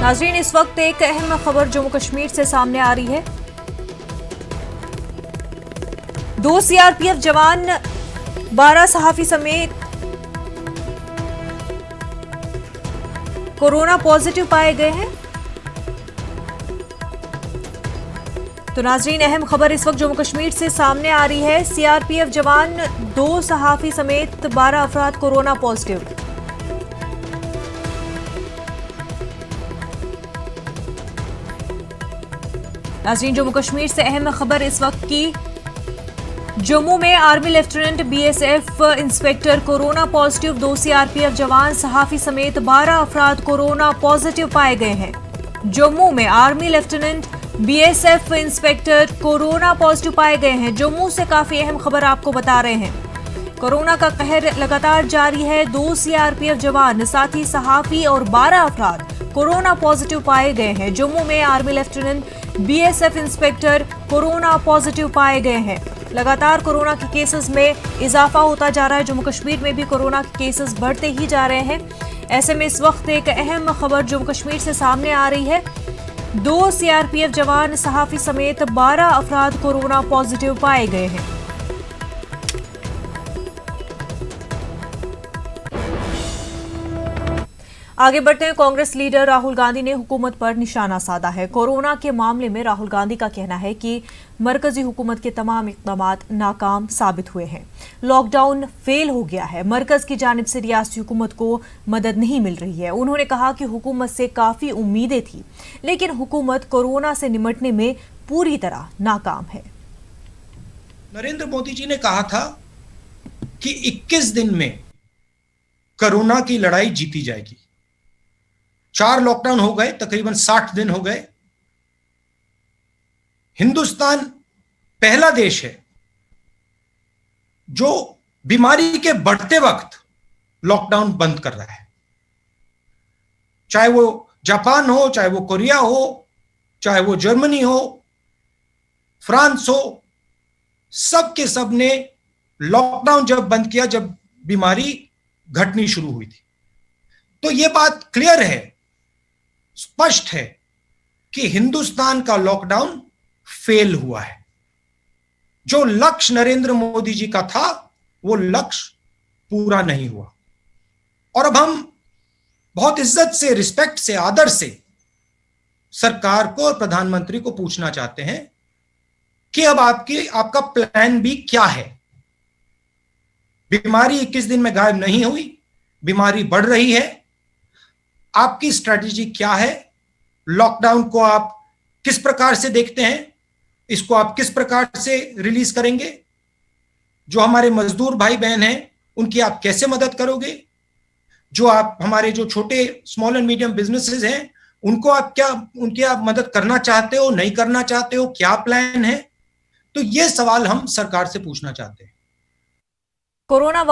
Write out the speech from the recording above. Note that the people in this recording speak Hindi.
नाज़रीन, इस वक्त एक अहम खबर जम्मू कश्मीर से सामने आ रही है। 2 सीआरपीएफ जवान 12 सहाफी समेत कोरोना पॉजिटिव पाए गए हैं। तो नाज़रीन, अहम खबर इस वक्त जम्मू कश्मीर से सामने आ रही है। सीआरपीएफ जवान 2 सहाफी समेत 12 अफराद कोरोना पॉजिटिव। नाज़रीन, जम्मू कश्मीर से अहम खबर इस वक्त की। जम्मू में army lieutenant BSF inspector corona positive. 2 CRPF जवान सहाफी समेत 12 अफराद कोरोना पॉजिटिव पाए गए हैं। जम्मू में army lieutenant BSF inspector corona positive पाए गए हैं। जम्मू से काफी अहम खबर आपको बता रहे हैं। कोरोना का कहर लगातार जारी है। 2 सीआरपीएफ जवान, साथ ही सहाफी और 12 अफराद कोरोना पॉजिटिव पाए गए हैं। जम्मू में army lieutenant BSF inspector corona positive पाए गए हैं। लगातार कोरोना के केसेस में इजाफा होता जा रहा है। जम्मू कश्मीर में भी कोरोना के केसेस बढ़ते ही जा रहे हैं। ऐसे में इस वक्त एक अहम खबर जम्मू कश्मीर से सामने आ रही है। 2 सीआरपीएफ जवान सहाफी समेत 12 अफराद कोरोना पॉजिटिव पाए गए हैं। आगे बढ़ते हैं। कांग्रेस लीडर राहुल गांधी ने हुकूमत पर निशाना साधा है। कोरोना के मामले में राहुल गांधी का कहना है कि मरकजी हुकूमत के तमाम इक़दाम नाकाम साबित हुए हैं। लॉकडाउन फेल हो गया है। मरकज की जानिब से रियासती हुकूमत को मदद नहीं मिल रही है। उन्होंने कहा कि हुकूमत से काफी उम्मीदें थी, लेकिन हुकूमत कोरोना से निपटने में पूरी तरह नाकाम है। नरेंद्र मोदी जी ने कहा था कि 21 दिन में कोरोना की लड़ाई जीती जाएगी। 4 लॉकडाउन हो गए, तकरीबन 60 दिन हो गए। हिंदुस्तान पहला देश है जो बीमारी के बढ़ते वक्त लॉकडाउन बंद कर रहा है। चाहे वो जापान हो, चाहे वो कोरिया हो, चाहे वो जर्मनी हो, फ्रांस हो, सब के सब ने लॉकडाउन जब बंद किया, जब बीमारी घटनी शुरू हुई थी। तो यह बात क्लियर है, स्पष्ट है कि हिंदुस्तान का लॉकडाउन फेल हुआ है। जो लक्ष्य नरेंद्र मोदी जी का था, वो लक्ष्य पूरा नहीं हुआ। और अब हम बहुत इज्जत से, रिस्पेक्ट से, आदर से सरकार को और प्रधानमंत्री को पूछना चाहते हैं कि अब आपका प्लान बी क्या है। बीमारी 21 दिन में गायब नहीं हुई, बीमारी बढ़ रही है। आपकी स्ट्रैटेजी क्या है? लॉकडाउन को आप किस प्रकार से देखते हैं? इसको आप किस प्रकार से रिलीज करेंगे? जो हमारे मजदूर भाई बहन हैं, उनकी आप कैसे मदद करोगे? जो आप हमारे जो छोटे स्मॉल एंड मीडियम बिजनेसेस हैं, उनको उनकी आप मदद करना चाहते हो, नहीं करना चाहते हो? क्या प्लान है? तो ये सवाल हम सरकार से पूछना चाहते हैं। कोरोना